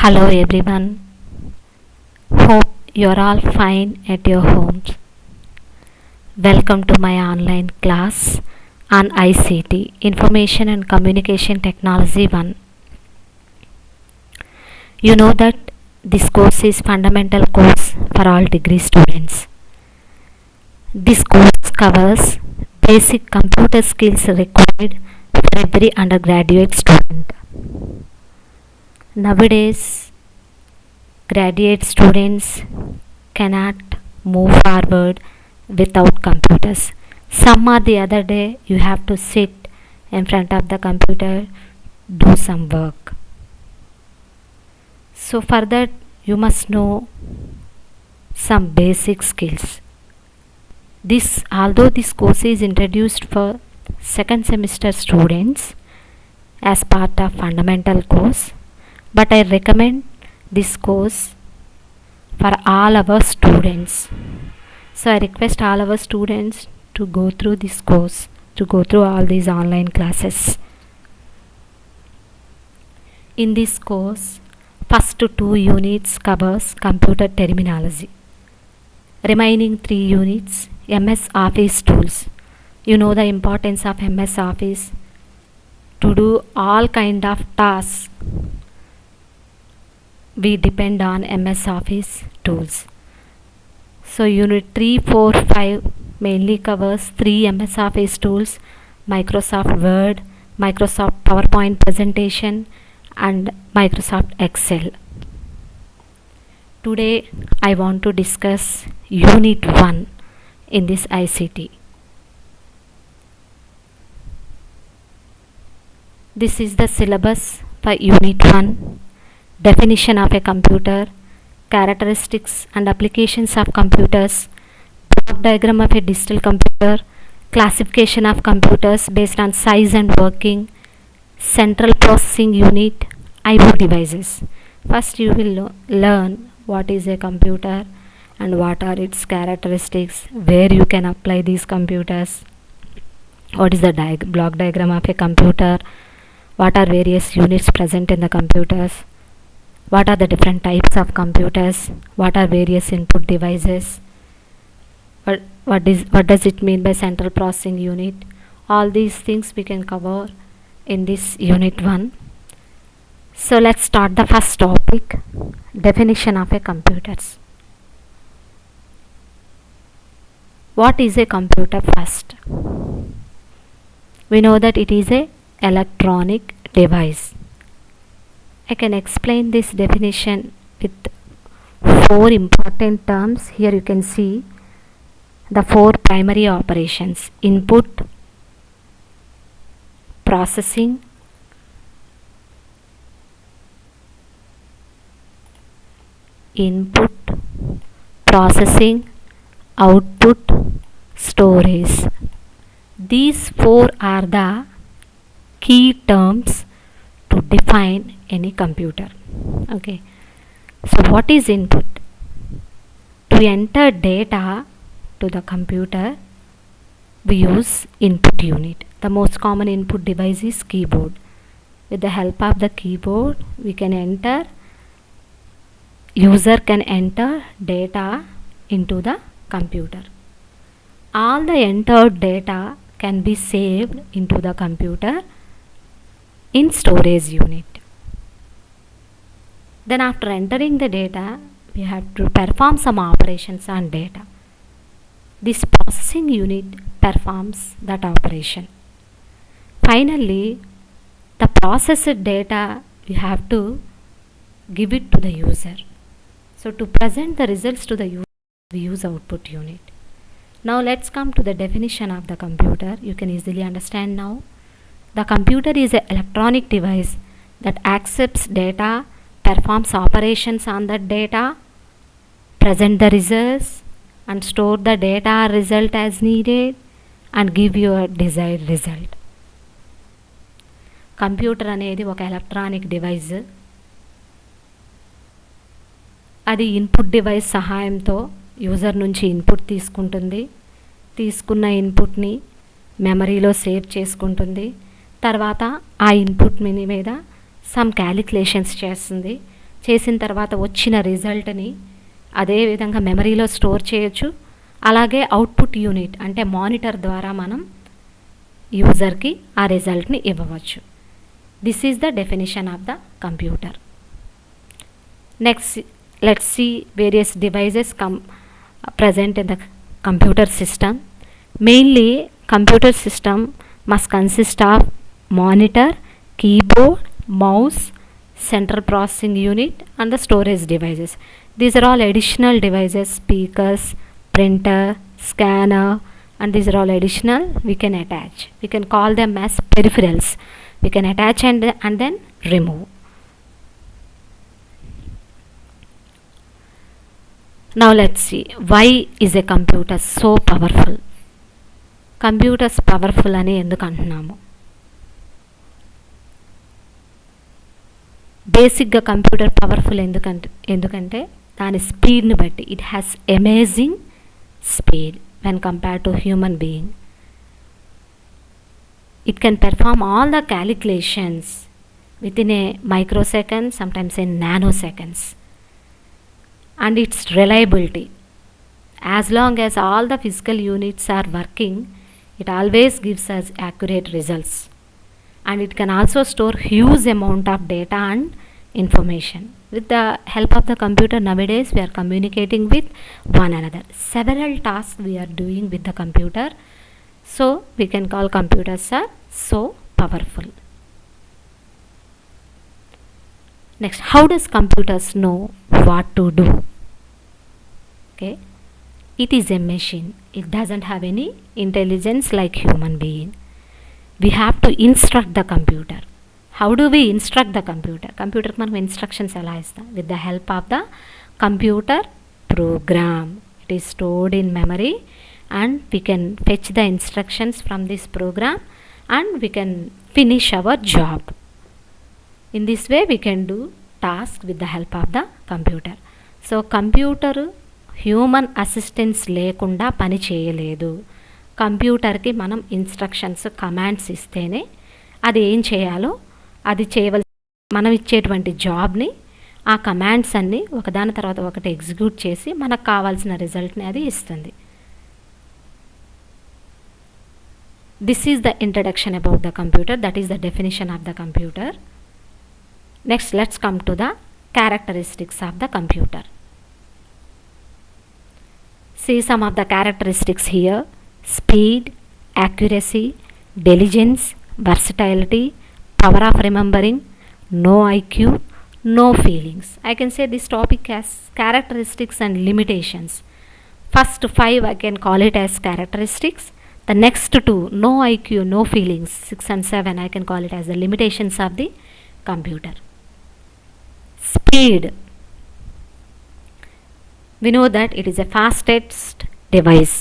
Hello everyone. Hope you're all fine at your homes. Welcome to my online class on ICT, Information and Communication Technology 1. You know that this course is fundamental course for all degree students. This course covers basic computer skills required for every undergraduate student. Nowadays, graduate students cannot move forward without computers. Some or the other day you have to sit in front of the computer, do some work. So for that you must know some basic skills. Although this course is introduced for second semester students as part of fundamental course, but I recommend this course for all our students. So I request all our students to go through this course, to go through all these online classes. In this course, first 2 units covers computer terminology. Remaining 3 units, MS Office tools. You know the importance of MS Office to do all kind of tasks. We depend on MS Office tools. So unit 3, 4, 5 mainly covers 3 MS Office tools: Microsoft Word, Microsoft PowerPoint presentation and Microsoft Excel. Today I want to discuss Unit 1 in this ICT. This is the syllabus for Unit 1. Definition of a computer, characteristics and applications of computers, block diagram of a digital computer, classification of computers based on size and working, central processing unit, I/O devices. First you will learn what is a computer and what are its characteristics, where you can apply these computers, what is the block diagram of a computer, what are various units present in the computers, what are the different types of computers, what are various input devices, what does it mean by central processing unit. All these things we can cover in this Unit 1. So let's start the first topic, definition of a computers. What is a computer first? We know that it is a electronic device. I can explain this definition with 4 important terms. Here you can see the 4 primary operations: input, processing, output, storage. These 4 are the key terms to define any computer. Okay, so what is input? To enter data to the computer we use input unit. The most common input device is keyboard. With the help of the keyboard user can enter data into the computer. All the entered data can be saved into the computer in storage unit. Then after entering the data we have to perform some operations on data. This processing unit performs that operation. Finally, the processed data we have to give it to the user. So to present the results to the user we use output unit. Now let's come to the definition of the computer. You can easily understand now. The computer is an electronic device that accepts data, performs operations on that data, present the results and store the data or result as needed and give you a desired result. Computer అనేది ఒక electronic device. అది input device సహాయంతో user నుంచి input తీసుకుంటుంది. తీసుకున్న ఇన్పుట్ని మెమరీలో save చేసుకుంటుంది. తర్వాత ఆ ఇన్పుట్ మీద సమ్ క్యాలిక్యులేషన్స్ చేస్తుంది. చేసిన తర్వాత వచ్చిన రిజల్ట్ని అదే విధంగా మెమరీలో స్టోర్ చేయొచ్చు. అలాగే అవుట్పుట్ యూనిట్ అంటే మానిటర్ ద్వారా మనం యూజర్కి ఆ రిజల్ట్ని ఇవ్వవచ్చు. This is the definition of the computer. Next let's see various devices present in the computer system. Mainly computer system must consist of monitor, keyboard, mouse, central processing unit and the storage devices. These are all additional devices, speakers, printer, scanner, and these are all additional we can attach. We can call them as peripherals. We can attach and then remove. Now let's see, why is a computer so powerful? Computers powerful అని ఎందుకు అంటున్నాము? బేసిక్గా computer powerful ఎందుకంటే దాని స్పీడ్ని బట్టి. It has amazing speed when compare to human being. It can perform all the calculations with in a microsecond, sometimes in nano seconds. And its reliability, as long as all the physical units are working, it always gives us accurate results. And it can also store huge amount of data and information. With the help of the computer nowadays, we are communicating with one another. Several tasks we are doing with the computer, so we can call computers are so powerful. Next, how does computers know what to do? Okay, it is a machine. It doesn't have any intelligence like human being. We have to instruct the computer. How do we instruct the computer? Computer మనం instructions ఎలా ఇస్తాం? With the help of the computer program. It is stored in memory and we can fetch the instructions from this program and we can finish our job. In this way we can do tasks with the help of the computer. So computer human assistance లేకుండా పని చేయలేదు. కంప్యూటర్కి మనం instructions, commands ఇస్తేనే అది ఏం చేయాలో అది చేయవలసి, మనం ఇచ్చేటువంటి జాబ్ని ఆ కమాండ్స్ అన్నీ ఒకదాని తర్వాత ఒకటి ఎగ్జిక్యూట్ చేసి మనకు కావాల్సిన రిజల్ట్ని అది ఇస్తుంది. This is the introduction about the computer. That is the definition of the computer. Next let's come to the characteristics of the computer. See some of the characteristics here: speed, accuracy, diligence, versatility, power of remembering, no IQ, no feelings. I can say this topic has characteristics and limitations. First 5 I can call it as characteristics. The next 2, no IQ, no feelings, 6 and 7 I can call it as the limitations of the computer. Speed. We know that it is a fastest device.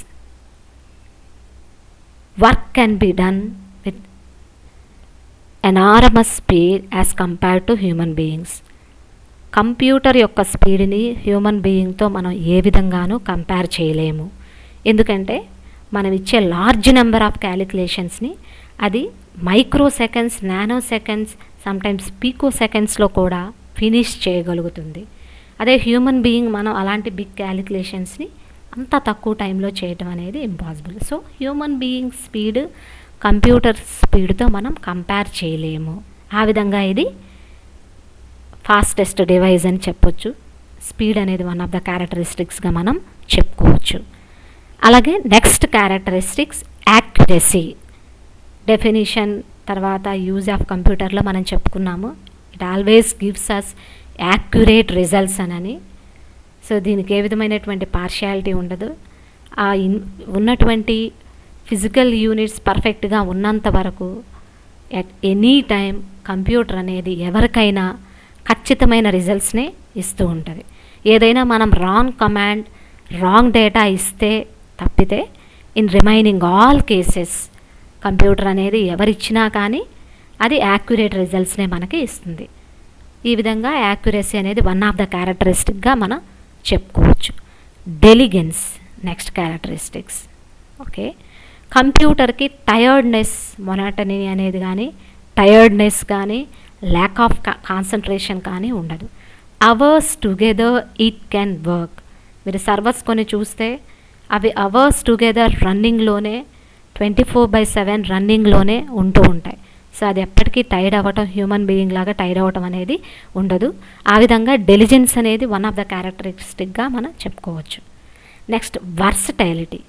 Work can be done with enormous speed as compared to human beings. Computer యొక్క స్పీడ్ని human బీయింగ్తో మనం ఏ విధంగానూ compare చేయలేము. ఎందుకంటే మనం ఇచ్చే large number of క్యాలిక్యులేషన్స్ని అది micro seconds, nano seconds, sometimes pico సెకండ్స్లో కూడా ఫినిష్ చేయగలుగుతుంది. అదే హ్యూమన్ బీయింగ్ మనం అలాంటి బిగ్ క్యాలిక్యులేషన్స్ని అంత తక్కువ టైంలో చేయటం అనేది impossible. So human being speed computer స్పీడ్తో మనం కంపేర్ చేయలేము. ఆ విధంగా ఇది ఫాస్టెస్ట్ డివైస్ అని చెప్పొచ్చు. స్పీడ్ అనేది వన్ ఆఫ్ ద క్యారెక్టరిస్టిక్స్గా మనం చెప్పుకోవచ్చు. అలాగే నెక్స్ట్ క్యారెక్టరిస్టిక్స్ యాక్యురసీ. డెఫినిషన్ తర్వాత యూజ్ ఆఫ్ కంప్యూటర్లో మనం చెప్పుకున్నాము. It always gives us accurate results అని. సో దీనికి ఏ విధమైనటువంటి పార్షియాలిటీ ఉండదు. ఆ ఉన్నటువంటి ఫిజికల్ యూనిట్స్ పర్ఫెక్ట్గా ఉన్నంత వరకు ఎట్ ఎనీ టైం కంప్యూటర్ అనేది ఎవరికైనా ఖచ్చితమైన రిజల్ట్స్నే ఇస్తూ ఉంటుంది. ఏదైనా మనం రాంగ్ కమాండ్, రాంగ్ డేటా ఇస్తే తప్పితే in remaining all cases computer అనేది ఎవరిచ్చినా కానీ అది యాక్యురేట్ రిజల్ట్స్నే మనకి ఇస్తుంది. ఈ విధంగా యాక్యురసీ అనేది వన్ ఆఫ్ ద క్యారెక్టరిస్టిక్గా మనం చెప్పుకోవచ్చు. Diligence next characteristics. ఓకే, కంప్యూటర్కి టయర్డ్నెస్, మొనాటనీ అనేది కానీ, టయర్డ్నెస్ కానీ, ల్యాక్ ఆఫ్ కాన్సన్ట్రేషన్ కానీ ఉండదు. Hours together it can work. మీరు సర్వర్స్ కొన్ని చూస్తే అవి అవర్స్ టుగెదర్ రన్నింగ్లోనే 24/7 రన్నింగ్లోనే ఉంటూ ఉంటాయి. సో అది ఎప్పటికీ టైర్డ్ అవ్వటం, హ్యూమన్ బీయింగ్ లాగా టైర్డ్ అవ్వటం అనేది ఉండదు. ఆ విధంగా డెలిజెన్స్ అనేది వన్ ఆఫ్ ద క్యారెక్టరిస్టిక్గా మనం చెప్పుకోవచ్చు. Next versatility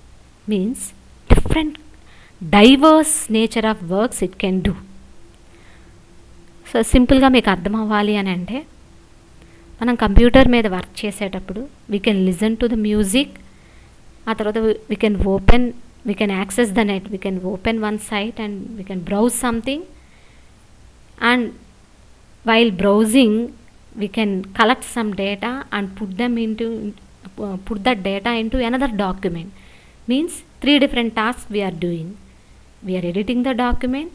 means different divorce nature of works it can do. So సింపుల్గా మీకు అర్థం అవ్వాలి అని అంటే, మనం కంప్యూటర్ మీద వర్క్ చేసేటప్పుడు we can listen to the music, ఆ తర్వాత we can access the net, we can open one site and we can browse something, and while browsing we can collect some data and put that data into another document. Means 3 different tasks we are doing. We are editing the document,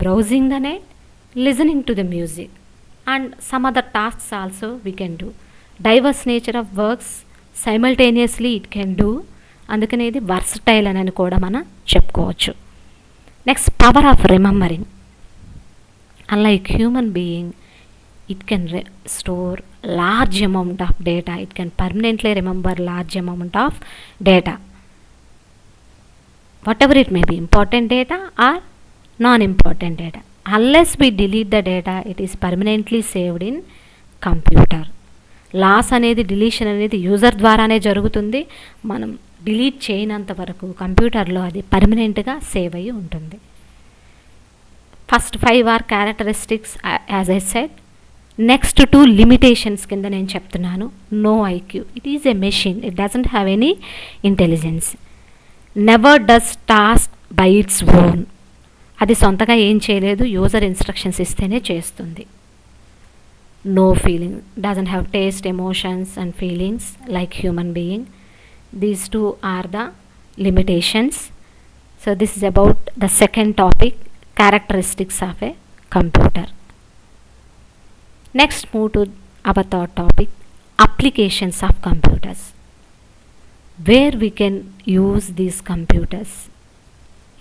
browsing the net, listening to the music, and some other tasks also we can do. Diverse nature of works simultaneously it can do. అందుకనే ఇది versatile అని కూడా మనం చెప్పుకోవచ్చు. Next power of remembering. Unlike human being, it can store large amount of data. It can permanently remember large amount of data, whatever it may be, important data or non-important data. Unless we delete the data, it is permanently saved in computer. Loss అనేది, deletion అనేది user ద్వారానే జరుగుతుంది. మనం delete చేయనంత వరకు కంప్యూటర్లో అది పర్మనెంట్గా save అయ్యి ఉంటుంది. First 5 are characteristics as I said. Next 2 limitations కింద నేను చెప్తున్నాను. No IQ, it is a machine, it doesn't have any intelligence. Never does task by its own, అది సొంతగా ఏం చేయలేదు, యూజర్ ఇన్స్ట్రక్షన్స్ ఇస్తేనే చేస్తుంది. No feeling, doesn't have taste, emotions and feelings like human being. These 2 are the limitations. So this is about the second topic, characteristics of a computer. Next, move to our third topic, applications of computers. Where we can use these computers,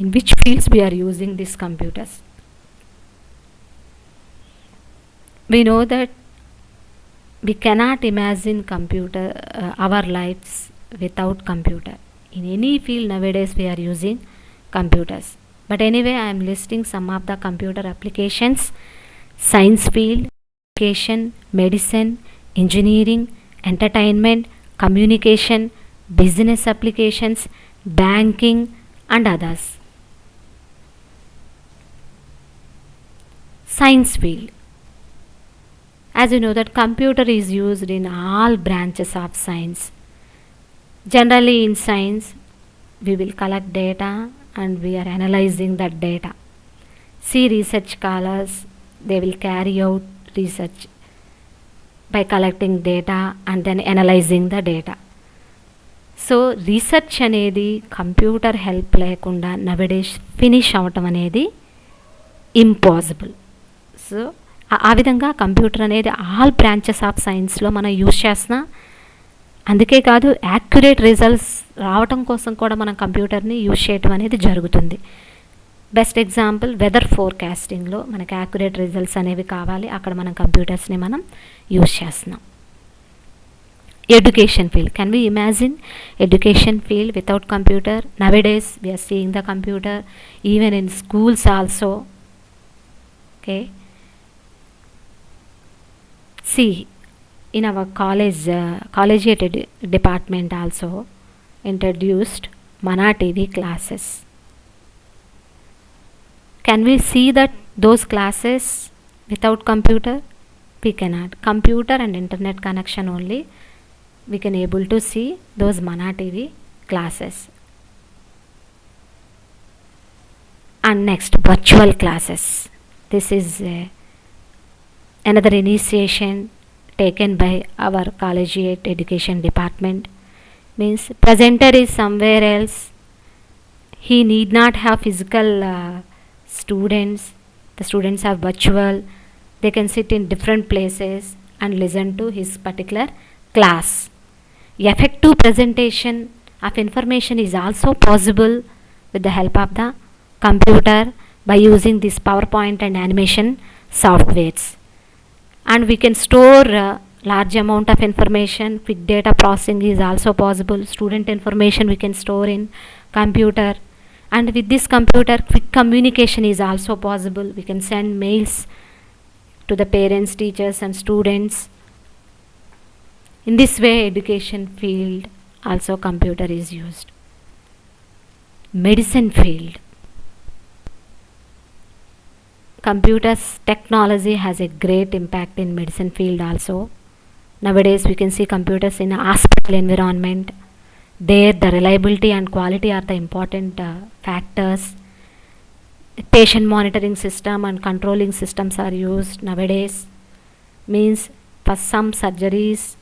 in which fields we are using these computers. We know that we cannot imagine our lives without computer. In any field nowadays we are using computers. But anyway, I am listing some of the computer applications: science field, education, medicine, engineering, entertainment, communication, business applications, banking and others. Science field. As you know that computer is used in all branches of science. Generally in science, we will collect data and we are analyzing that data. See, research scholars, they will carry out research by collecting data and then analyzing the data. So research అనేది computer help లేకుండా నవడేస్ finish అవటం అనేది impossible. So ఆ విధంగా computer అనేది all branches of సైన్స్లో మనం use చేస్తున్నాం. అందుకే కాదు, యాక్యురేట్ రిజల్ట్స్ రావటం కోసం కూడా మనం కంప్యూటర్ని యూజ్ చేయటం అనేది జరుగుతుంది. బెస్ట్ ఎగ్జాంపుల్, వెదర్ ఫోర్కాస్టింగ్లో మనకి యాక్యురేట్ రిజల్ట్స్ అనేవి కావాలి, అక్కడ మనం కంప్యూటర్స్ని మనం యూజ్ చేస్తున్నాం. Education field. Can we imagine education field without computer? Nowadays we are seeing the computer even in schools also. Okay, see in our collegiate department also introduced Mana TV classes. Can we see that those classes without computer? We cannot. Computer and internet connection only we can able to see those Mana TV classes. And next, virtual classes. This is another initiation taken by our collegiate education department. Means presenter is somewhere else, he need not have physical students, the students are virtual, they can sit in different places and listen to his particular class. Effective presentation of information is also possible with the help of the computer by using this PowerPoint and animation softwares. And we can store large amount of information. Quick data processing is also possible. Student information we can store in computer, and with this computer quick communication is also possible. We can send mails to the parents, teachers and students. In this way education field also computer is used. Medicine field, computers technology has a great impact in medicine field also. Nowadays we can see computers in a hospital environment. There the reliability and quality are the important factors. Patient monitoring system and controlling systems are used nowadays. Means for some surgeries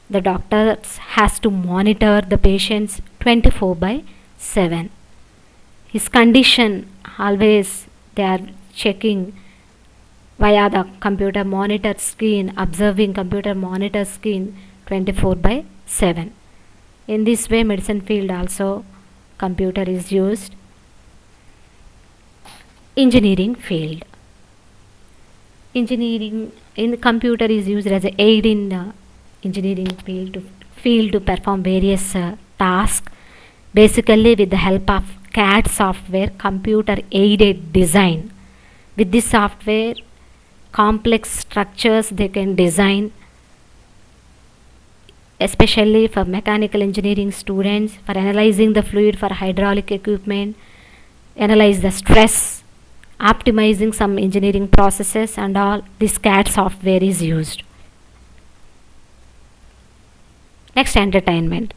the doctors has to monitor the patients 24/7. His condition always they are checking via the computer monitor screen, observing computer monitor screen 24/7. In this way medicine field also computer is used. Engineering field, engineering in computer is used as a aid in engineering field to perform various tasks, basically with the help of CAD software, computer aided design. With this software complex structures they can design, especially for mechanical engineering students, for analyzing the fluid for hydraulic equipment, analyze the stress, optimizing some engineering processes and all. This CAD software is used. Next, entertainment.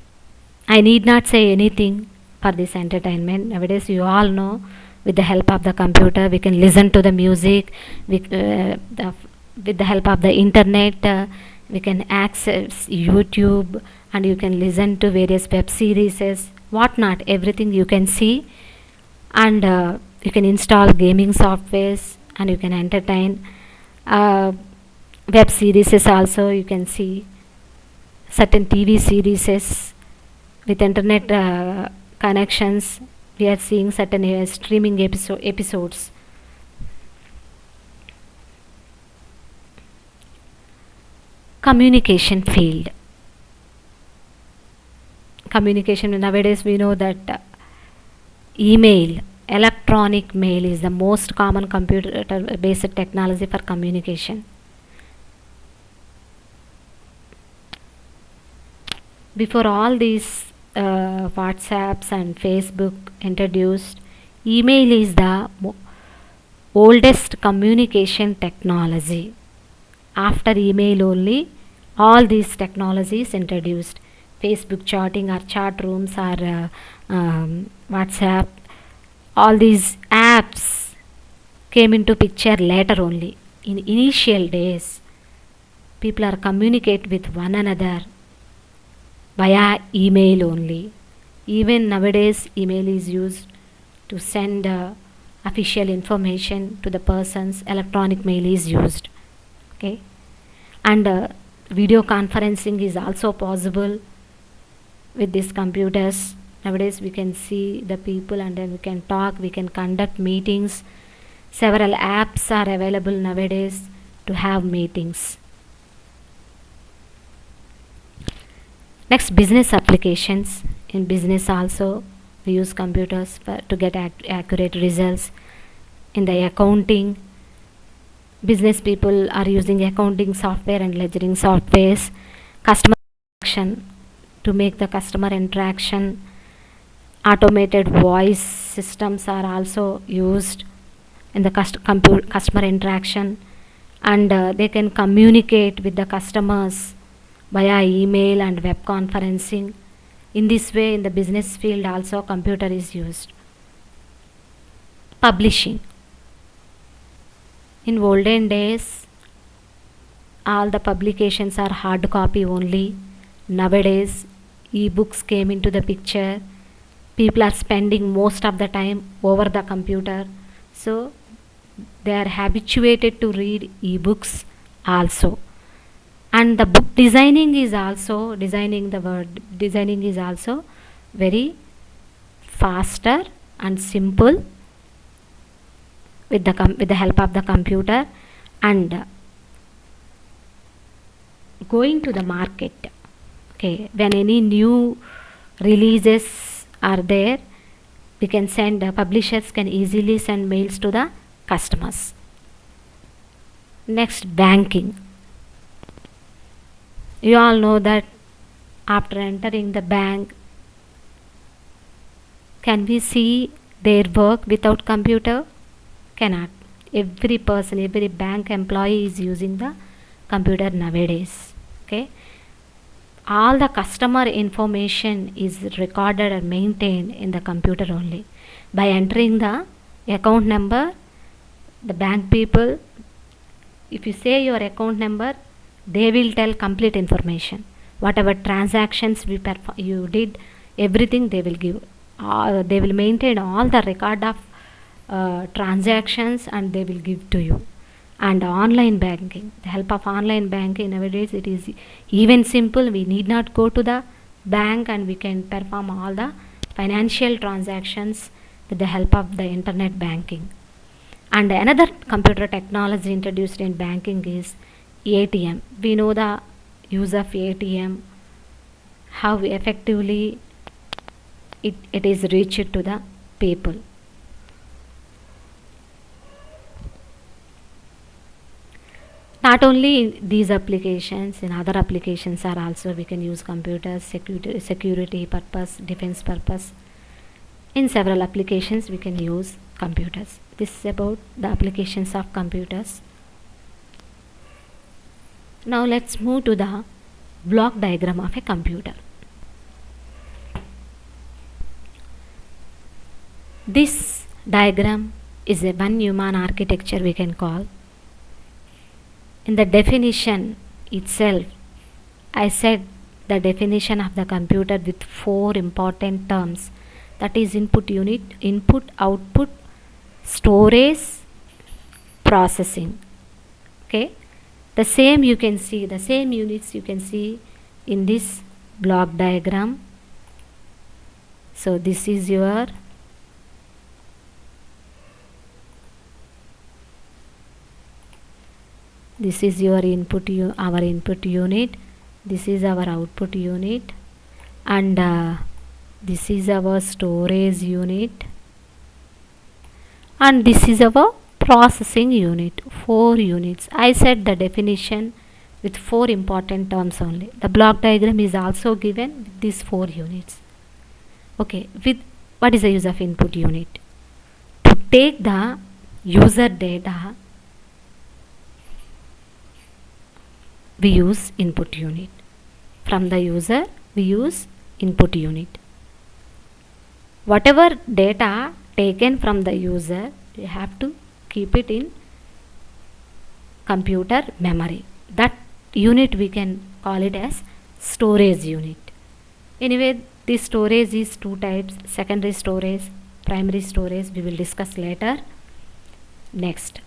I need not say anything for this entertainment. Nowadays you all know with the help of the computer we can listen to the music. With the help of the internet we can access YouTube, and you can listen to various web series, whatnot, everything you can see. And you can install gaming softwares and you can entertain. Web series also you can see, certain TV series with internet connections. We are seeing certain streaming episodes. Communication field. Communication, nowadays we know that email, electronic mail is the most common computer based technology for communication. Before all these WhatsApps and Facebook introduced, email is the oldest communication technology. After email only all these technologies introduced. Facebook chatting or chat rooms or WhatsApp, all these apps came into picture later only. In initial days people are communicate with one another via email only. Even nowadays email is used to send official information to the persons. Electronic mail is used. Okay, and video conferencing is also possible with these computers. Nowadays we can see the people and then we can talk, we can conduct meetings. Several apps are available nowadays to have meetings. Next, business applications. In business also we use computers to get accurate results. In the accounting, business people are using accounting software and ledgering softwares. Customer interaction, to make the customer interaction, automated voice systems are also used in the customer interaction, and they can communicate with the customers via email and web conferencing. In this way in the business field also computer is used. Publishing. In olden days all the publications are hard copy only. Nowadays e-books came into the picture. People are spending most of the time over the computer, so they are habituated to read e-books also. And the book designing is also very faster and simple with the help of the computer. And going to the market. Okay, when any new releases are there, we can send, publishers can easily send mails to the customers. Next, banking. You all know that after entering the bank, can we see their work without computer? Cannot. Every person, every bank employee is using the computer nowadays. Okay, all the customer information is recorded and maintained in the computer only. By entering the account number, the bank people, if you say your account number, they will tell complete information. Whatever transactions you did, everything they will give. They will maintain all the record of transactions, and they will give to you. And online banking, the help of online banking nowadays, it is even simple. We need not go to the bank, and we can perform all the financial transactions with the help of the internet banking. And another computer technology introduced in banking is ATM. We know the use of ATM, how effectively it is reached to the people. Not only in these applications, in other applications are also we can use computers, security purpose, defense purpose. In several applications we can use computers. This is about the applications of computers. Now let's move to the block diagram of a computer. This diagram is a one human architecture, we can call. In the definition itself, I said the definition of the computer with 4 important terms, that is input unit, input, output, storage, processing. Okay, the same you can see, the same units you can see in this block diagram. So this is your input, our input unit. This is our output unit, and this is our storage unit, and this is our processing unit. 4 units. I said the definition with 4 important terms only. The block diagram is also given with these 4 units. Okay, with what is the use of input unit? To take the user data, we use input unit. From the user, we use input unit. Whatever data taken from the user, you have to keep it in computer memory. That unit we can call it as storage unit. Anyway, this storage is 2 types: secondary storage, primary storage. We will discuss later. Next,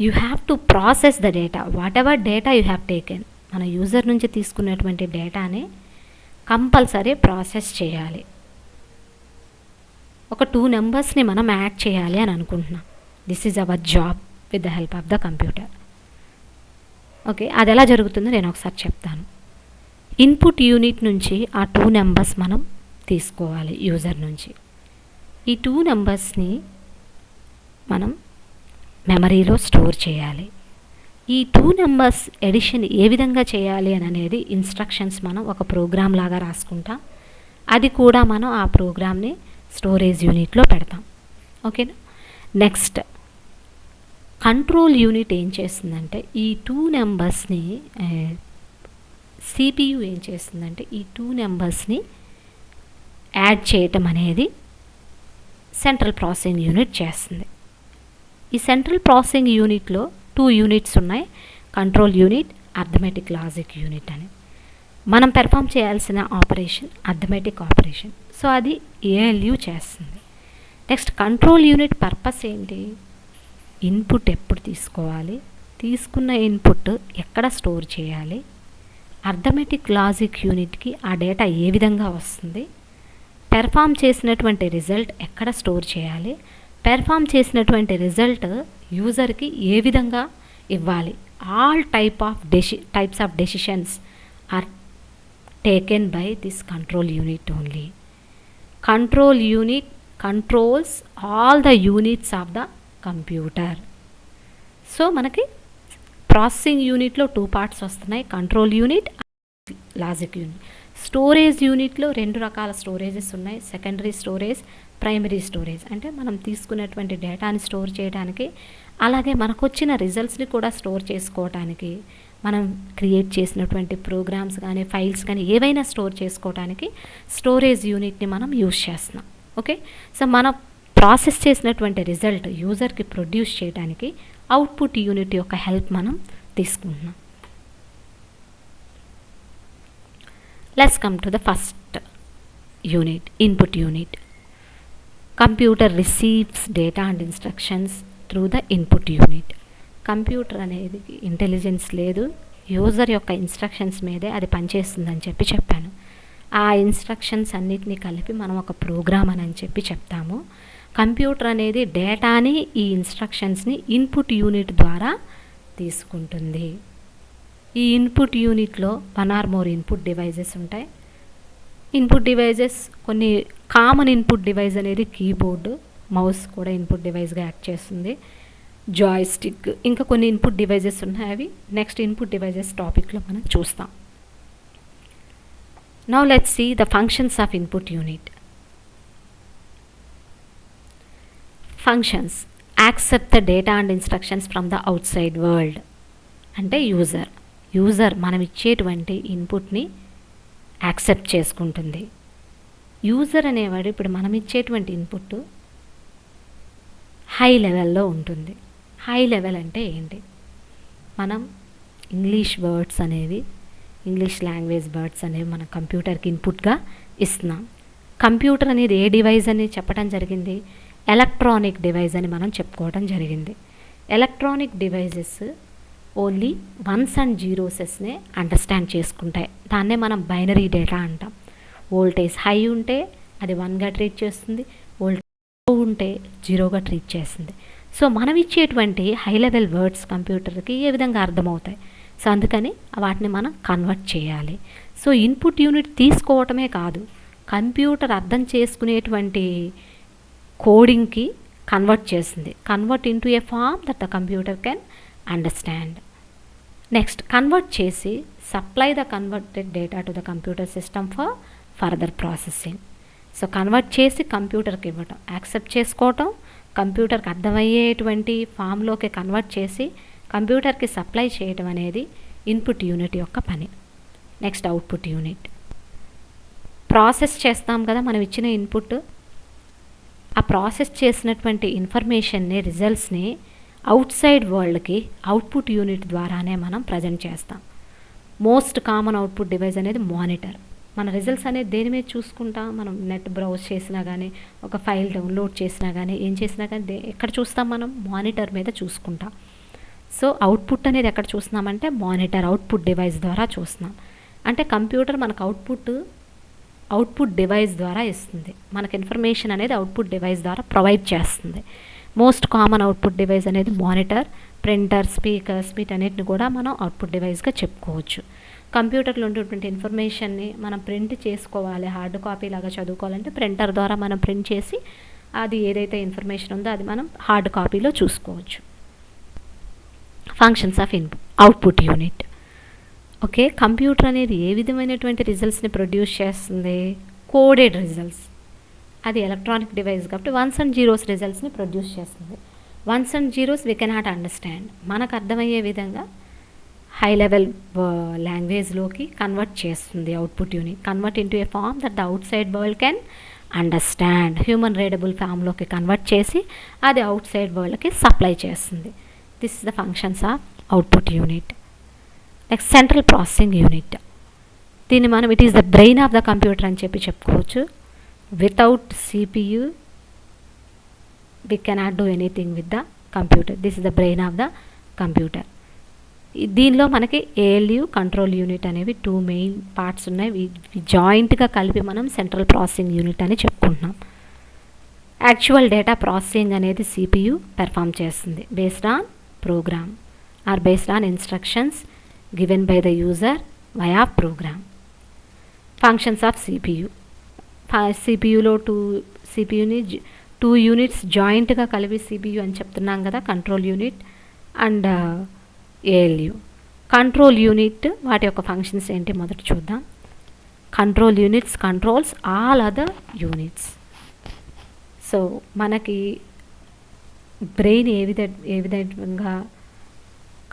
you have to process the data. Whatever data you have taken, మన user నుంచి తీసుకున్నటువంటి డేటాని compulsory process చేయాలి. ఒక 2 నెంబర్స్ని మనం add చేయాలి అని అనుకుంటున్నాం. This is our job with the help of the computer. Okay, అది ఎలా జరుగుతుందో నేను ఒకసారి చెప్తాను. ఇన్పుట్ యూనిట్ నుంచి ఆ 2 నెంబర్స్ మనం తీసుకోవాలి యూజర్ నుంచి. ఈ 2 నెంబర్స్ని మనం మెమరీలో స్టోర్ చేయాలి. ఈ 2 నెంబర్స్ ఎడిషన్ ఏ విధంగా చేయాలి అని అనేది ఇన్స్ట్రక్షన్స్ మనం ఒక ప్రోగ్రామ్ లాగా రాసుకుంటాం. అది కూడా మనం ఆ ప్రోగ్రామ్ని స్టోరేజ్ యూనిట్లో పెడతాం. ఓకేనా. నెక్స్ట్, కంట్రోల్ యూనిట్ ఏం చేస్తుందంటే ఈ 2 నెంబర్స్ని, సిపియు ఏం చేస్తుందంటే ఈ 2 నెంబర్స్ని యాడ్ చేయటం అనేది సెంట్రల్ ప్రాసెసింగ్ యూనిట్ చేస్తుంది. ఈ సెంట్రల్ ప్రాసెసింగ్ యూనిట్లో 2 యూనిట్స్ ఉన్నాయి: control unit, arithmetic logic unit అని. మనం పెర్ఫామ్ చేయాల్సిన ఆపరేషన్ అర్థమెటిక్ ఆపరేషన్. సో అది ఏఎల్యూ చేస్తుంది. నెక్స్ట్, కంట్రోల్ యూనిట్ పర్పస్ ఏంటి? ఇన్పుట్ ఎప్పుడు తీసుకోవాలి, తీసుకున్న ఇన్పుట్ ఎక్కడ స్టోర్ చేయాలి, అర్థమెటిక్ లాజిక్ యూనిట్కి ఆ డేటా ఏ విధంగా వస్తుంది, పెర్ఫామ్ చేసినటువంటి రిజల్ట్ ఎక్కడ స్టోర్ చేయాలి, పెర్ఫామ్ చేసినటువంటి రిజల్ట్ యూజర్కి ఏ విధంగా ఇవ్వాలి. All types of decisions are taken by this control unit only. Control unit controls all the units of the computer. So మనకి ప్రాసెసింగ్ యూనిట్లో 2 పార్ట్స్ వస్తున్నాయి, control unit, logic unit. Storage యూనిట్లో 2 రకాల స్టోరేజెస్ ఉన్నాయి, సెకండరీ స్టోరేజ్, ప్రైమరీ స్టోరేజ్. అంటే మనం తీసుకున్నటువంటి డేటాని స్టోర్ చేయడానికి, అలాగే మనకు వచ్చిన రిజల్ట్స్ని కూడా స్టోర్ చేసుకోవడానికి, మనం క్రియేట్ చేసినటువంటి ప్రోగ్రామ్స్ కానీ ఫైల్స్ కానీ ఏవైనా స్టోర్ చేసుకోవడానికి స్టోరేజ్ యూనిట్ని మనం యూజ్ చేస్తున్నాం. ఓకే, సో మనం ప్రాసెస్ చేసినటువంటి రిజల్ట్ యూజర్కి ప్రొడ్యూస్ చేయడానికి అవుట్పుట్ యూనిట్ యొక్క హెల్ప్ మనం తీసుకుంటున్నాం. Let's come to the first unit, input unit. Computer receives data and instructions through the input unit. Computer అనేది ఇంటెలిజెన్స్ లేదు, యూజర్ యొక్క ఇన్స్ట్రక్షన్స్ మీదే అది పనిచేస్తుందని చెప్పాను. ఆ ఇన్స్ట్రక్షన్స్ అన్నిటినీ కలిపి మనం ఒక ప్రోగ్రామ్ అని చెప్పి చెప్తాము. కంప్యూటర్ అనేది డేటాని, ఈ ఇన్స్ట్రక్షన్స్ని ఇన్పుట్ యూనిట్ ద్వారా తీసుకుంటుంది. ఈ ఇన్పుట్ యూనిట్లో 1 or more ఇన్పుట్ డివైజెస్ ఉంటాయి. ఇన్పుట్ డివైజెస్ కొన్ని కామన్ ఇన్పుట్ డివైస్ అనేది కీబోర్డు, మౌస్ కూడా ఇన్పుట్ డివైస్గా యాక్ట్ చేస్తుంది, జాయ్స్టిక్, ఇంకా కొన్ని ఇన్పుట్ డివైజెస్ ఉన్నాయి. అవి నెక్స్ట్ ఇన్పుట్ డివైజెస్ టాపిక్లో మనం చూస్తాం. Now let's see the functions of input unit. Functions accept the data and instructions from the outside world. అంటే యూజర్ మనం ఇచ్చేటువంటి ఇన్పుట్ని యాక్సెప్ట్ చేసుకుంటుంది. యూజర్ అనేవాడు ఇప్పుడు మనం ఇచ్చేటువంటి ఇన్పుట్ హై లెవెల్లో ఉంటుంది. హై లెవెల్ అంటే ఏంటి? మనం ఇంగ్లీష్ లాంగ్వేజ్ వర్డ్స్ అనేవి మన కంప్యూటర్కి ఇన్పుట్గా ఇస్తున్నాం. కంప్యూటర్ అనేది ఏ డివైస్ అని చెప్పడం జరిగింది? ఎలక్ట్రానిక్ డివైస్ అని మనం చెప్పుకోవడం జరిగింది. Electronic devices only 1s and 0sనే అండర్స్టాండ్ చేసుకుంటాయి. దాన్నే మనం బైనరీ డేటా అంటాం. వోల్టేజ్ హై ఉంటే అది 1గా ట్రీట్ చేస్తుంది, వోల్టేజ్ లో ఉంటే 0గా ట్రీట్ చేస్తుంది. సో మనం ఇచ్చేటువంటి హై లెవెల్ వర్డ్స్ కంప్యూటర్కి ఏ విధంగా అర్థమవుతాయి? సో అందుకని వాటిని మనం కన్వర్ట్ చేయాలి. సో ఇన్పుట్ యూనిట్ తీసుకోవటమే కాదు, కంప్యూటర్ అర్థం చేసుకునేటువంటి కోడింగ్కి కన్వర్ట్ చేస్తుంది. Convert into a form that the computer can understand. Next convert చేసి supply the converted data to the computer system for further processing. So convert చేసి కంప్యూటర్కి ఇవ్వటం, యాక్సెప్ట్ చేసుకోవటం, కంప్యూటర్కి అర్థమయ్యేటువంటి ఫామ్లోకి కన్వర్ట్ చేసి కంప్యూటర్కి సప్లై చేయడం అనేది ఇన్పుట్ యూనిట్ యొక్క పని. Next output unit. ప్రాసెస్ చేస్తాం కదా మనం ఇచ్చిన ఇన్పుట్, ఆ ప్రాసెస్ చేసినటువంటి ఇన్ఫర్మేషన్ని, రిజల్ట్స్ని అవుట్ సైడ్ వరల్డ్కి అవుట్పుట్ యూనిట్ ద్వారానే మనం ప్రజెంట్ చేస్తాం. మోస్ట్ కామన్ అవుట్పుట్ డివైస్ అనేది మానిటర్. మన రిజల్ట్స్ అనేది దేని మీద చూసుకుంటాం? మనం నెట్ బ్రౌజ్ చేసినా కానీ, ఒక ఫైల్ డౌన్లోడ్ చేసినా కానీ, ఏం చేసినా కానీ ఎక్కడ చూస్తాం? మనం మానిటర్ మీద చూసుకుంటాం. సో అవుట్పుట్ అనేది ఎక్కడ చూస్తున్నామంటే మానిటర్, అవుట్పుట్ డివైస్ ద్వారా చూస్తున్నాం. అంటే కంప్యూటర్ మనకు అవుట్పుట్ డివైస్ ద్వారా ఇస్తుంది. మనకు ఇన్ఫర్మేషన్ అనేది అవుట్పుట్ డివైస్ ద్వారా ప్రొవైడ్ చేస్తుంది. మోస్ట్ కామన్ అవుట్పుట్ డివైస్ అనేది మానిటర్, ప్రింటర్, స్పీకర్స్, వీటన్నిటిని కూడా మనం అవుట్పుట్ డివైస్గా చెప్పుకోవచ్చు. కంప్యూటర్లో ఉండేటువంటి ఇన్ఫర్మేషన్ని మనం ప్రింట్ చేసుకోవాలి, హార్డ్ కాపీ లాగా చదువుకోవాలంటే ప్రింటర్ ద్వారా మనం ప్రింట్ చేసి అది ఏదైతే ఇన్ఫర్మేషన్ ఉందో అది మనం హార్డ్ కాపీలో చూసుకోవచ్చు. Functions of output unit. Okay, computer అనేది ఏ విధమైనటువంటి రిజల్ట్స్ని ప్రొడ్యూస్ చేస్తుంది? Coded results. అది ఎలక్ట్రానిక్ డివైస్ కాబట్టి 1s and 0s రిజల్ట్స్ని ప్రొడ్యూస్ చేస్తుంది. 1s and 0s we cannot understand. మనకు అర్థమయ్యే విధంగా హై లెవెల్ లాంగ్వేజ్లోకి కన్వర్ట్ చేస్తుంది output unit. Convert into a form that the outside world can understand. Human readable ఫామ్లోకి convert చేసి అది అవుట్ సైడ్ వరల్డ్కి సప్లై చేస్తుంది. This is the functions of output unit. Next central processing unit. దీన్ని మనం it is the brain of the computer అని చెప్పుకోవచ్చు. Without CPU we cannot do anything with the computer. This is the brain of the computer. దీనిలో మనకి ALU, control unit అనేవి 2 main parts ఉన్నాయి. జాయింట్గా కలిపి మనం సెంట్రల్ ప్రాసెసింగ్ యూనిట్ అని చెప్పుకుంటున్నాం. యాక్చువల్ డేటా ప్రాసెసింగ్ అనేది CPU పెర్ఫామ్ చేస్తుంది based on program or based on instructions given by the user via program. Functions of CPU. CPUలో CPUని 2 యూనిట్స్ జాయింట్గా కలిపి CPU అని చెప్తున్నాం కదా, control unit and ALU. Control unit వాటి యొక్క ఫంక్షన్స్ ఏంటి మొదట చూద్దాం. Control units controls all other units. So మనకి బ్రెయిన్ ఏ విధంగా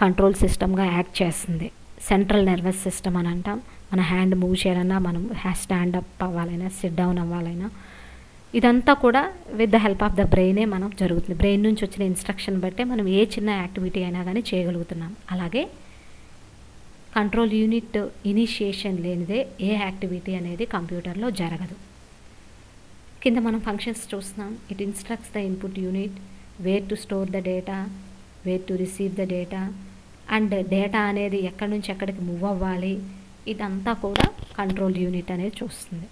కంట్రోల్ సిస్టమ్గా యాక్ట్ చేస్తుంది. సెంట్రల్ నర్వస్ సిస్టమ్ అని అంటాం. మన హ్యాండ్ మూవ్ చేయాలన్నా, మనం స్టాండ్ అప్ అవ్వాలైనా, సిట్ డౌన్ అవ్వాలైనా, ఇదంతా కూడా with the help of the బ్రెయినే మనం జరుగుతుంది. బ్రెయిన్ నుంచి వచ్చిన ఇన్స్ట్రక్షన్ బట్టే మనం ఏ చిన్న యాక్టివిటీ అయినా కానీ చేయగలుగుతున్నాం. అలాగే కంట్రోల్ యూనిట్ ఇనిషియేషన్ లేనిదే ఏ యాక్టివిటీ అనేది కంప్యూటర్లో జరగదు. కింద మనం ఫంక్షన్స్ చూస్తున్నాం. It instructs the input unit where to store the data, where to receive the data, and data అనేది ఎక్కడి నుంచి ఎక్కడికి మూవ్ అవ్వాలి, ఇదంతా కూడా కంట్రోల్ యూనిట్ అనేది చూస్తుంది.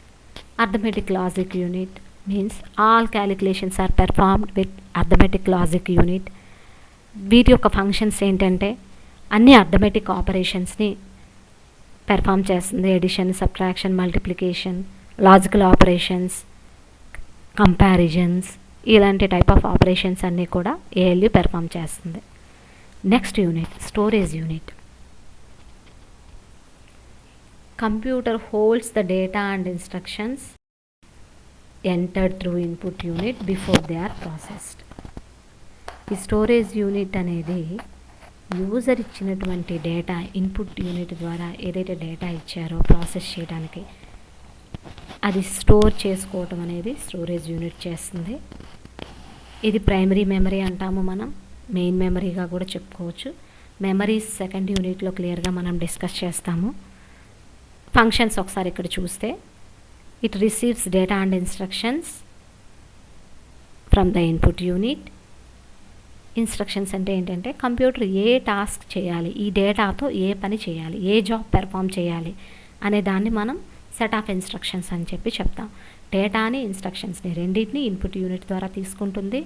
Arithmetic logic unit means all calculations are performed with arithmetic logic unit. వీటి యొక్క ఫంక్షన్స్ ఏంటంటే అన్ని అర్థమెటిక్ ఆపరేషన్స్ని పెర్ఫామ్ చేస్తుంది. Addition, subtraction, multiplication, logical operations, comparisons, ఇలాంటి టైప్ ఆఫ్ ఆపరేషన్స్ అన్నీ కూడా ALU పెర్ఫామ్ చేస్తుంది. Next unit storage unit. Computer holds the data and instructions entered through input unit before they are processed. ఈ storage unit అనేది user ఇచ్చినటువంటి data input unit ద్వారా ఏదైతే data ఇచ్చారో ప్రాసెస్ చేయడానికి అది స్టోర్ చేసుకోవటం అనేది స్టోరేజ్ యూనిట్ చేస్తుంది. ఇది ప్రైమరీ మెమరీ అంటాము, మనం మెయిన్ మెమరీగా కూడా చెప్పుకోవచ్చు. మెమరీస్ సెకండ్ యూనిట్లో క్లియర్గా మనం డిస్కస్ చేస్తాము. ఫంక్షన్స్ ఒకసారి ఇక్కడ చూస్తే it receives data and instructions from the input unit. Instructions అంటే ఏంటంటే కంప్యూటర్ ఏ టాస్క్ చేయాలి, ఈ డేటాతో ఏ పని చేయాలి, ఏ జాబ్ పెర్ఫామ్ చేయాలి అనే దాన్ని మనం సెట్ ఆఫ్ ఇన్స్ట్రక్షన్స్ అని చెప్పి చెప్తాం. డేటాని, ఇన్స్ట్రక్షన్స్ని రెండింటిని ఇన్పుట్ యూనిట్ ద్వారా తీసుకుంటుంది.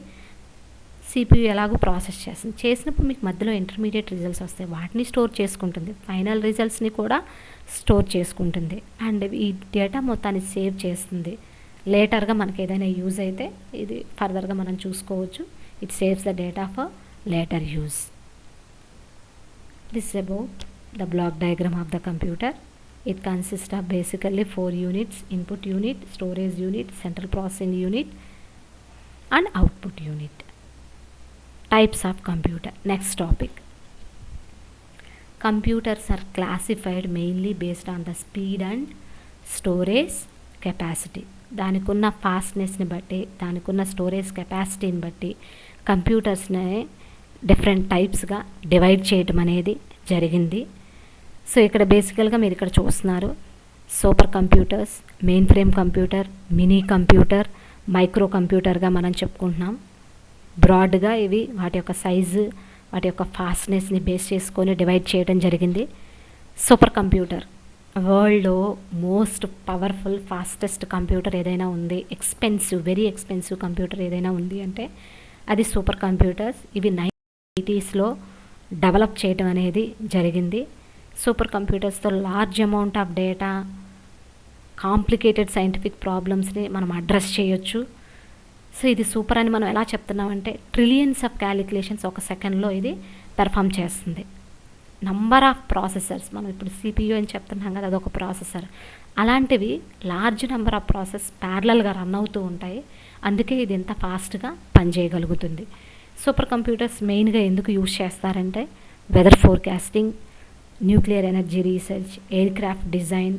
CPU ఎలాగో ప్రాసెస్ చేస్తుంది. చేసినప్పుడు మీకు మధ్యలో ఇంటర్మీడియట్ రిజల్ట్స్ వస్తాయి, వాటిని స్టోర్ చేసుకుంటుంది. ఫైనల్ రిజల్ట్స్ని కూడా స్టోర్ చేసుకుంటుంది. అండ్ ఈ డేటా మొత్తాన్ని సేవ్ చేస్తుంది. లేటర్గా మనకి ఏదైనా యూజ్ అయితే ఇది ఫర్దర్గా మనం చూసుకోవచ్చు. It saves the data for later use. This is about the block diagram of the computer. It consists of basically 4 units: input unit, storage unit, central processing unit, and output unit. Types of computer. Next topic. Computers are classified mainly based on the speed and storage capacity. దానికున్న ఫాస్ట్నెస్ని బట్టి, దానికున్న storage కెపాసిటీని బట్టి కంప్యూటర్స్ని different టైప్స్గా divide చేయడం అనేది జరిగింది. So ఇక్కడ బేసికల్గా మీరు ఇక్కడ చూస్తున్నారు super computers, mainframe computer, mini computer, micro కంప్యూటర్గా మనం చెప్పుకుంటున్నాం. బ్రాడ్గా ఇవి వాటి యొక్క సైజు, వాటి యొక్క ఫాస్ట్నెస్ని బేస్ చేసుకొని డివైడ్ చేయడం జరిగింది. సూపర్ కంప్యూటర్ వరల్డ్లో మోస్ట్ పవర్ఫుల్ ఫాస్టెస్ట్ కంప్యూటర్ ఏదైనా ఉంది, ఎక్స్పెన్సివ్, వెరీ ఎక్స్పెన్సివ్ కంప్యూటర్ ఏదైనా ఉంది అంటే అది సూపర్ కంప్యూటర్స్. ఇవి 1980s డెవలప్ చేయడం అనేది జరిగింది. సూపర్ కంప్యూటర్స్తో large amount of data, complicated scientific ప్రాబ్లమ్స్ని మనం అడ్రస్ చేయొచ్చు. సో ఇది సూపర్ అని మనం ఎలా చెప్తున్నామంటే ట్రిలియన్స్ ఆఫ్ క్యాలిక్యులేషన్స్ ఒక సెకండ్లో ఇది పెర్ఫామ్ చేస్తుంది. నంబర్ ఆఫ్ ప్రాసెసర్స్, మనం ఇప్పుడు CPU అని చెప్తున్నాం కదా, అదొక ప్రాసెసర్. అలాంటివి లార్జ్ నెంబర్ ఆఫ్ ప్రాసెస్ ప్యారలల్గా రన్ అవుతూ ఉంటాయి. అందుకే ఇది ఎంత ఫాస్ట్గా పనిచేయగలుగుతుంది. సూపర్ కంప్యూటర్స్ మెయిన్గా ఎందుకు యూజ్ చేస్తారంటే weather forecasting, nuclear energy research, aircraft design,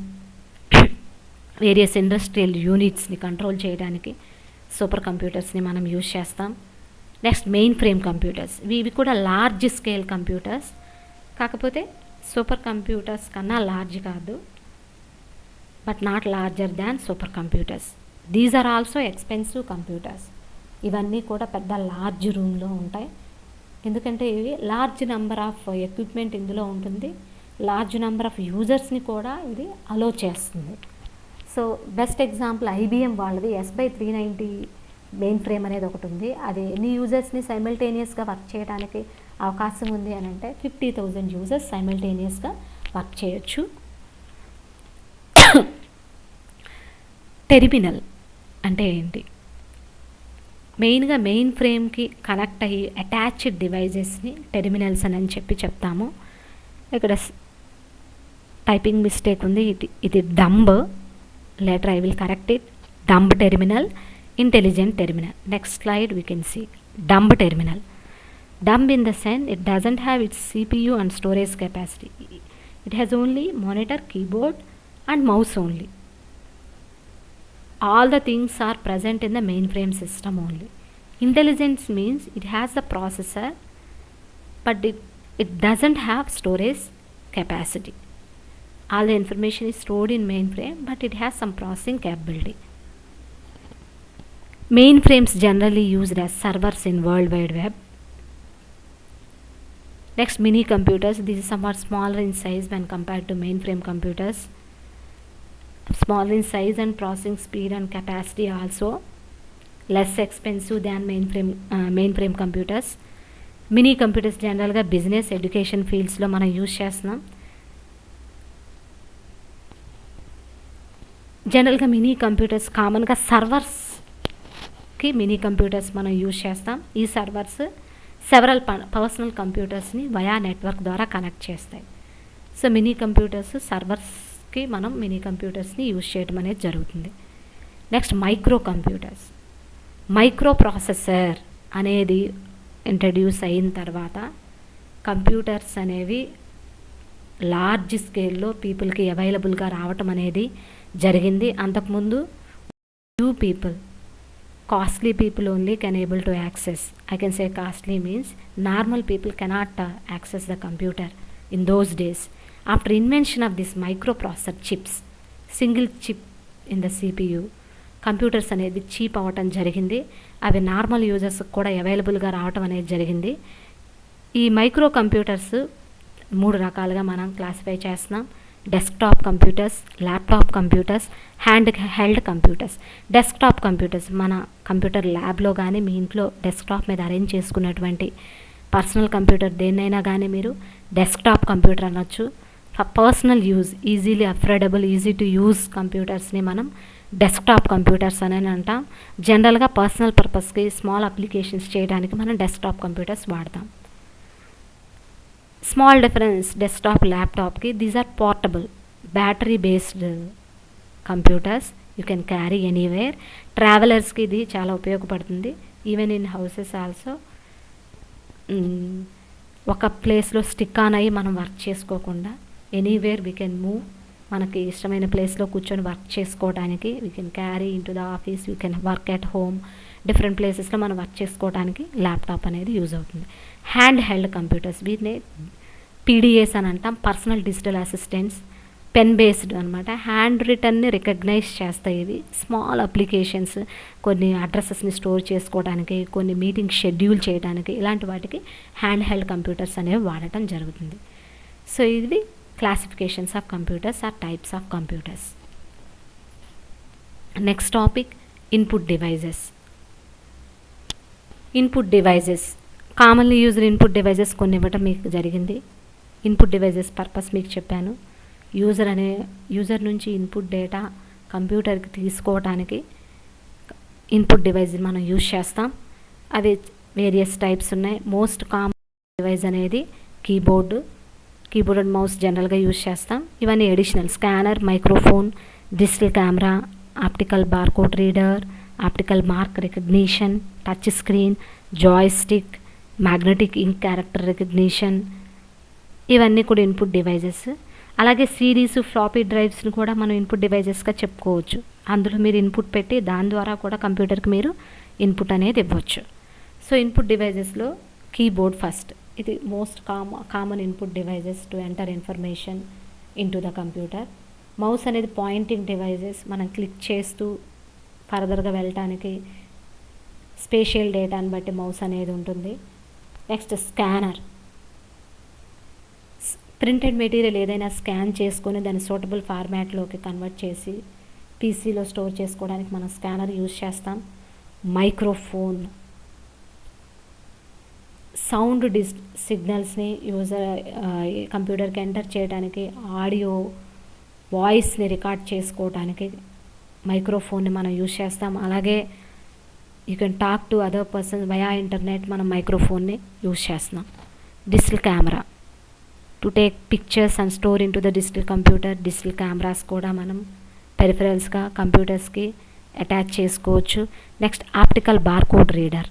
various industrial యూనిట్స్ని కంట్రోల్ చేయడానికి సూపర్ కంప్యూటర్స్ని మనం యూజ్ చేస్తాం. నెక్స్ట్ మెయిన్ ఫ్రేమ్ కంప్యూటర్స్, ఇవి కూడా లార్జ్ స్కేల్ కంప్యూటర్స్, కాకపోతే సూపర్ కంప్యూటర్స్ కన్నా లార్జ్ కాదు, but not larger than super computers. These are also expensive computers. ఇవన్నీ కూడా పెద్ద లార్జ్ రూమ్లో ఉంటాయి, ఎందుకంటే ఇవి లార్జ్ నెంబర్ ఆఫ్ ఎక్విప్మెంట్ ఇందులో ఉంటుంది, లార్జ్ నెంబర్ ఆఫ్ యూజర్స్ని కూడా ఇది అలో చేస్తుంది. సో బెస్ట్ ఎగ్జాంపుల్ IBM వాళ్ళది S/390 మెయిన్ ఫ్రేమ్ అనేది ఒకటి ఉంది. అది ఎన్ని యూజర్స్ని సైమల్టేనియస్గా వర్క్ చేయడానికి అవకాశం ఉంది అని అంటే 50,000 యూజర్స్ సైమల్టేనియస్గా వర్క్ చేయొచ్చు. టెర్మినల్ అంటే ఏంటి? మెయిన్గా మెయిన్ ఫ్రేమ్కి కనెక్ట్ అయ్యి అటాచ్డ్ డివైజెస్ని టెర్మినల్స్ అని చెప్పి చెప్తాము. ఇక్కడ టైపింగ్ మిస్టేక్ ఉంది. ఇది dumb. Later I will correct it. Dumb terminal, intelligent terminal. Next slide we can see dumb terminal. Dumb in the sense it doesn't have its CPU and storage capacity. It has only monitor, keyboard and mouse only. All the things are present in the mainframe system only. Intelligence means it has the processor but it doesn't have storage capacity. All the information is stored in mainframe but it has some processing capability. Mainframes generally used as servers in World Wide Web. Next, mini computers. These are somewhat smaller in size when compared to mainframe computers. Small in size and processing speed and capacity also less expensive than mainframe computers. Mini computers generally business education fields lo మనం use చేస్తున్నాం. జనరల్గా mini computers కామన్గా సర్వర్స్కి mini computers మనం use చేస్తాం. ఈ servers several personal కంప్యూటర్స్ని via network ద్వారా కనెక్ట్ చేస్తాయి. సో మినీ కంప్యూటర్స్ సర్వర్స్కి మనం మినీ కంప్యూటర్స్ని యూజ్ చేయడం అనేది జరుగుతుంది. Next micro computers. Micro processor అనేది ఇంట్రడ్యూస్ అయిన తర్వాత కంప్యూటర్స్ అనేవి లార్జ్ స్కేల్లో పీపుల్కి అవైలబుల్గా రావటం అనేది జరిగింది. అంతకుముందు few people, costly people only can able to access. I can say costly means normal people cannot access the computer in those days. After invention of this microprocessor chips, single chip in the CPU, computers అనేది cheap అవ్వటం జరిగింది. అవి normal users కూడా అవైలబుల్గా రావటం అనేది జరిగింది. ఈ మైక్రో కంప్యూటర్స్ 3 రకాలుగా మనం క్లాసిఫై చేస్తున్నాం. Desktop computers, laptop computers, hand held computers. Desktop computers మన కంప్యూటర్ ల్యాబ్లో కానీ మీ ఇంట్లో డెస్క్టాప్ మీద అరేంజ్ చేసుకున్నటువంటి పర్సనల్ కంప్యూటర్ దేన్నైనా కానీ మీరు డెస్క్టాప్ కంప్యూటర్ అనొచ్చు. For personal use, easily affordable, easy to use కంప్యూటర్స్ని మనం డెస్క్టాప్ కంప్యూటర్స్ అని అంటాం. జనరల్గా పర్సనల్ పర్పస్కి స్మాల్ అప్లికేషన్స్ చేయడానికి మనం డెస్క్టాప్ కంప్యూటర్స్ వాడతాం. స్మాల్ డిఫరెన్స్ డెస్క్టాప్ ల్యాప్టాప్కి, these are portable battery based computers, you can carry anywhere. ట్రావెలర్స్కి ఇది చాలా ఉపయోగపడుతుంది. ఈవెన్ ఇన్ హౌసెస్ ఆల్సో ఒక ప్లేస్లో స్టిక్ ఆన్ అయ్యి మనం వర్క్ చేసుకోకుండా ఎనీవేర్ వీ కెన్ మూవ్. మనకి ఇష్టమైన ప్లేస్లో కూర్చొని వర్క్ చేసుకోవడానికి we can carry in to the office, we can work at home. Different ప్లేసెస్లో మనం వర్క్ చేసుకోవడానికి ల్యాప్టాప్ అనేది యూజ్ అవుతుంది. హ్యాండ్ హెల్డ్ కంప్యూటర్స్, వీటిని పీడిఎస్ అని అంటాం, personal digital assistants. Pen based అనమాట. హ్యాండ్ రిటర్న్ని రికగ్నైజ్ చేస్తాయి ఇవి. స్మాల్ అప్లికేషన్స్, కొన్ని అడ్రసెస్ని స్టోర్ చేసుకోవడానికి, కొన్ని మీటింగ్ షెడ్యూల్ చేయడానికి, ఇలాంటి వాటికి హ్యాండ్ హెల్డ్ కంప్యూటర్స్ అనేవి వాడటం జరుగుతుంది. సో ఇది classifications of computers or types of computers. Next topic input devices. Input devices, commonly used input devices కొన్ని ఇవ్వటం మీకు జరిగింది. ఇన్పుట్ డివైజెస్ పర్పస్ మీకు చెప్పాను. యూజర్ నుంచి ఇన్పుట్ డేటా కంప్యూటర్కి తీసుకోవడానికి ఇన్పుట్ డివైజ్ మనం యూజ్ చేస్తాం. అవి వేరియస్ టైప్స్ ఉన్నాయి. మోస్ట్ కామన్ డివైజ్ అనేది కీబోర్డ్ అండ్ మౌస్ జనరల్గా యూజ్ చేస్తాం. ఇవన్నీ additional. Scanner, microphone, digital camera, optical barcode reader, optical mark recognition, touch screen, joystick, magnetic ink character recognition, ఇవన్నీ కూడా ఇన్పుట్ డివైజెస్. అలాగే సిడీస్, ఫ్లాపీ డ్రైవ్స్ని కూడా మనం ఇన్పుట్ డివైజెస్గా చెప్పుకోవచ్చు. అందులో మీరు ఇన్పుట్ పెట్టి దాని ద్వారా కూడా కంప్యూటర్కి మీరు ఇన్పుట్ అనేది ఇవ్వచ్చు. సో ఇన్పుట్ డివైజెస్లో కీబోర్డ్ ఫస్ట్. ఇది most common input devices to enter information into the computer. Mouse అనేది పాయింటింగ్ డివైజెస్, మనం క్లిక్ చేస్తూ ఫర్దర్గా వెళ్ళటానికి స్పేషియల్ డేటాని బట్టి మౌస్ అనేది ఉంటుంది. నెక్స్ట్ స్కానర్, ప్రింటెడ్ మెటీరియల్ ఏదైనా స్కాన్ చేసుకొని దాన్ని సూటబుల్ ఫార్మాట్లోకి కన్వర్ట్ చేసి పీసీలో స్టోర్ చేసుకోవడానికి మనం స్కానర్ యూజ్ చేస్తాం. మైక్రోఫోన్, సౌండ్ సిగ్నల్స్ని యూజర్ కంప్యూటర్కి ఎంటర్ చేయడానికి, ఆడియో వాయిస్ని రికార్డ్ చేసుకోవడానికి మైక్రోఫోన్ని మనం యూజ్ చేస్తాం. అలాగే you can talk to other person via internet, మనం మైక్రోఫోన్ని యూజ్ చేస్తున్నాం. Digital camera to take pictures and store into the digital computer. Digital cameras కూడా మనం పెరిఫరల్స్గా కంప్యూటర్స్కి అటాచ్ చేసుకోవచ్చు. Next optical barcode reader,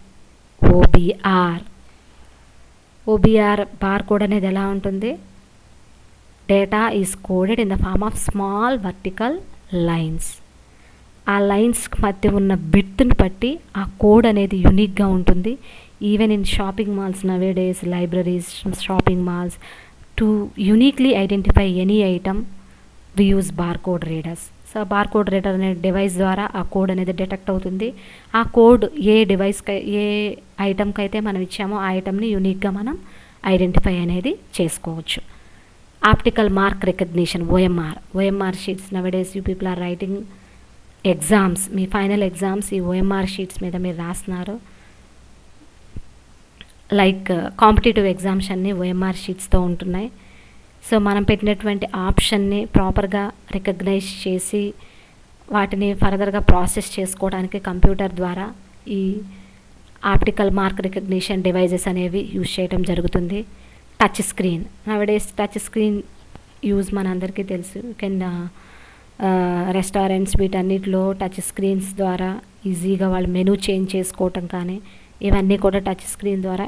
OBR bar code అనేది ఎలా ఉంటుంది? Data is coded in the form of small vertical lines. ఆ లైన్స్కి మధ్య ఉన్న బిట్ని బట్టి ఆ కోడ్ అనేది యూనిక్గా ఉంటుంది. Even in shopping malls nowadays, libraries, shopping malls, to uniquely identify any item we use barcode readers. So barcode reader అనే డివైస్ ద్వారా ఆ కోడ్ అనేది డిటెక్ట్ అవుతుంది. ఆ కోడ్ ఏ డివైస్కి, ఏ ఐటమ్కి అయితే మనం ఇచ్చామో ఆ ఐటమ్ని యూనిక్గా మనం ఐడెంటిఫై అనేది చేసుకోవచ్చు. Optical mark recognition, OMR sheets. Nowadays you people are writing exams, మీ ఫైనల్ ఎగ్జామ్స్ ఈ ఓఎంఆర్ షీట్స్ మీద మీరు రాస్తున్నారు. లైక్ కాంపిటేటివ్ ఎగ్జామ్స్ అన్నీ ఓఎంఆర్ షీట్స్తో ఉంటున్నాయి. సో మనం పెట్టినటువంటి ఆప్షన్ని ప్రాపర్గా రికగ్నైజ్ చేసి వాటిని ఫర్దర్గా ప్రాసెస్ చేసుకోవడానికి కంప్యూటర్ ద్వారా ఈ ఆప్టికల్ మార్క్ రికగ్నిషన్ డివైజెస్ అనేవి యూజ్ చేయడం జరుగుతుంది. Touch screen, nowadays touch screen use మనందరికీ తెలుసు. కెన్ రెస్టారెంట్స్ వీటన్నిటిలో టచ్ స్క్రీన్స్ ద్వారా ఈజీగా వాళ్ళు మెనూ చేంజ్ చేసుకోవటం కానీ ఇవన్నీ కూడా టచ్ స్క్రీన్ ద్వారా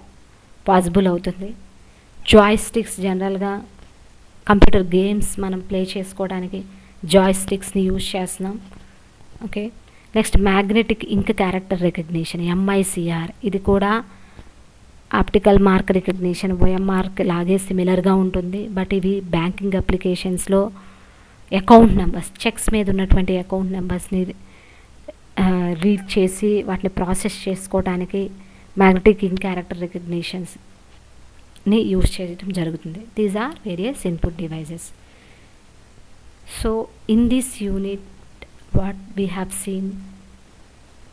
పాసిబుల్ అవుతుంది. జాయ్ స్టిక్స్, జనరల్గా కంప్యూటర్ గేమ్స్ మనం ప్లే చేసుకోవడానికి జాయ్ స్టిక్స్ని యూజ్ చేస్తున్నాం. Okay, next magnetic ink character recognition, MICR. ఇది కూడా ఆప్టికల్ మార్క్ రికగ్నిషన్ ఓఎంఆర్కి లాగే సిమిలర్గా ఉంటుంది. బట్ ఇవి బ్యాంకింగ్ అప్లికేషన్స్లో అకౌంట్ నెంబర్స్, చెక్స్ మీద ఉన్నటువంటి అకౌంట్ నెంబర్స్ని రీడ్ చేసి వాటిని ప్రాసెస్ చేసుకోవడానికి మ్యాగ్నెటిక్ ఇంక్ క్యారెక్టర్ రికగ్నిషన్స్ని యూజ్ చేయడం జరుగుతుంది. These are various input devices. So in this unit what we have seen,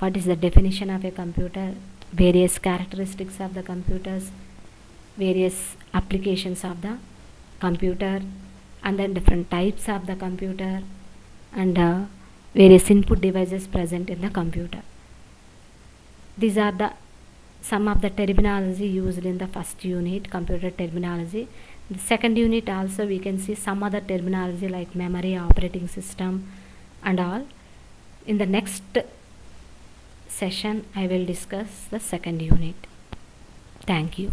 what is the definition of a computer, various characteristics of the computers, various applications of the computer, and then different types of the computer, and various input devices present in the computer. These are the some of the terminology used in the first unit, computer terminology. The second unit also we can see some other terminology like memory, operating system and all. In the next session I will discuss the second unit. Thank you.